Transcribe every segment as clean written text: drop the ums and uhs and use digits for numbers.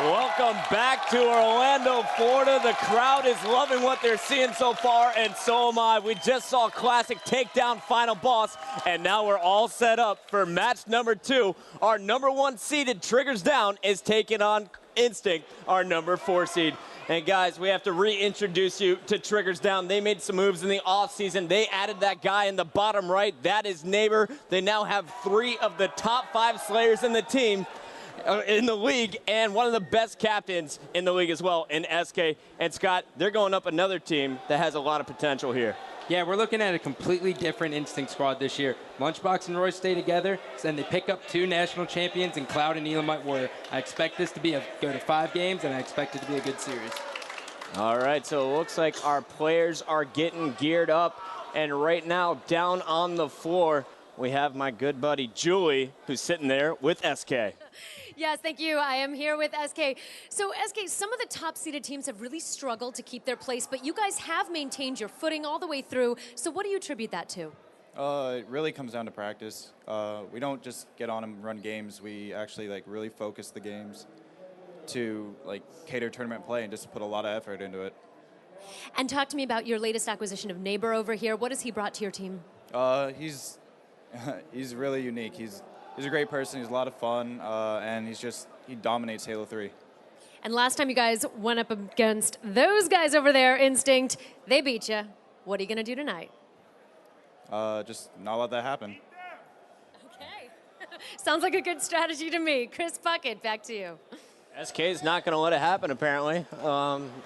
Welcome back to Orlando, Florida. The crowd is loving what they're seeing so far, and so am I. We just saw Classic take down Final Boss, and now we're all set up for match number 2. Our number 1 seeded Triggers Down is taking on Instinct, our number 4 seed. And guys, we have to reintroduce you to Triggers Down. They made some moves in the offseason. They added that guy in the bottom right. That is Neighbor. They now have 3 of the top 5 Slayers in the team. In the league, and one of the best captains in the league as well, in SK. And Scott, they're going up another team that has a lot of potential here. Yeah, we're looking at a completely different Instinct squad this year. Lunchbox and Roy stay together, and they pick up 2 national champions in Cloud and Elamite Warrior. I expect this to go to 5 games, and I expect it to be a good series. All right, so it looks like our players are getting geared up, and right now, down on the floor, we have my good buddy Julie, who's sitting there with SK. Yes, thank you. I am here with SK. So, SK, some of the top-seeded teams have really struggled to keep their place, but you guys have maintained your footing all the way through. So what do you attribute that to? It really comes down to practice. We don't just get on and run games. We actually really focus the games to cater tournament play and just put a lot of effort into it. And talk to me about your latest acquisition of Neighbor over here. What has he brought to your team? He's really unique. He's a great person. He's a lot of fun, and he dominates Halo 3. And last time you guys went up against those guys over there, Instinct, they beat you. What are you going to do tonight? Just not let that happen. Okay. Sounds like a good strategy to me. Chris Puckett, back to you. SK is not going to let it happen, apparently.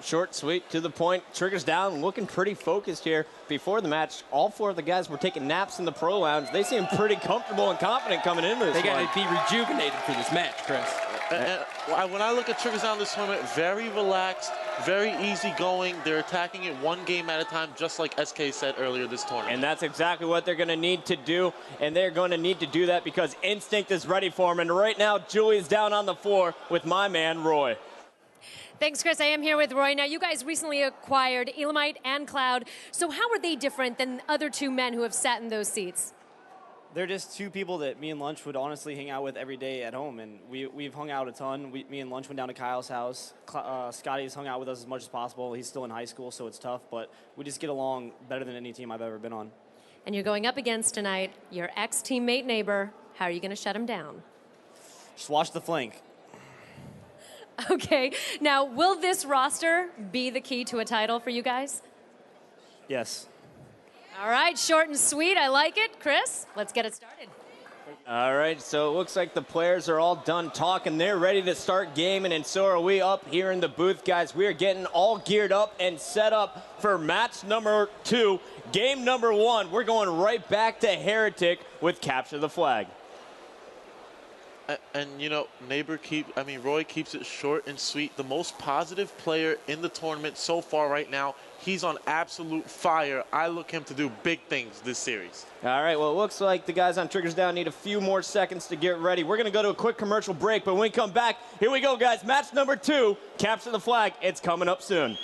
Short, sweet, to the point. Triggers Down, looking pretty focused here. Before the match, all 4 of the guys were taking naps in the pro lounge. They seem pretty comfortable and confident coming into this They got one. to be rejuvenated for this match, Chris. When I look at Triggers Down this tournament, very relaxed, very easygoing. They're attacking it 1 game at a time, just like SK said earlier this tournament. And that's exactly what they're going to need to do, and they're going to need to do that because Instinct is ready for them. And right now, Julie is down on the floor with my man, Roy. Thanks, Chris. I am here with Roy. Now, you guys recently acquired Elamite and Cloud. So how are they different than the other 2 men who have sat in those seats? They're just 2 people that me and Lunch would honestly hang out with every day at home, and we've hung out a ton. Me and Lunch went down to Kyle's house. Scotty's hung out with us as much as possible. He's still in high school, so it's tough, but we just get along better than any team I've ever been on. And you're going up against tonight your ex-teammate Neighbor. How are you going to shut him down? Just watch the flank. Okay. Now, will this roster be the key to a title for you guys? Yes. All right, short and sweet. I like it. Chris, let's get it started. All right, so it looks like the players are all done talking. They're ready to start gaming, and so are we up here in the booth, guys. We are getting all geared up and set up for match number 2, game number 1. We're going right back to Heretic with Capture the Flag. And you know, Roy keeps it short and sweet. The most positive player in the tournament so far right now. He's on absolute fire. I look him to do big things this series. All right, well, it looks like the guys on Triggers Down need a few more seconds to get ready. We're going to go to a quick commercial break, but when we come back, here we go, guys. Match number 2, Capture the Flag. It's coming up soon.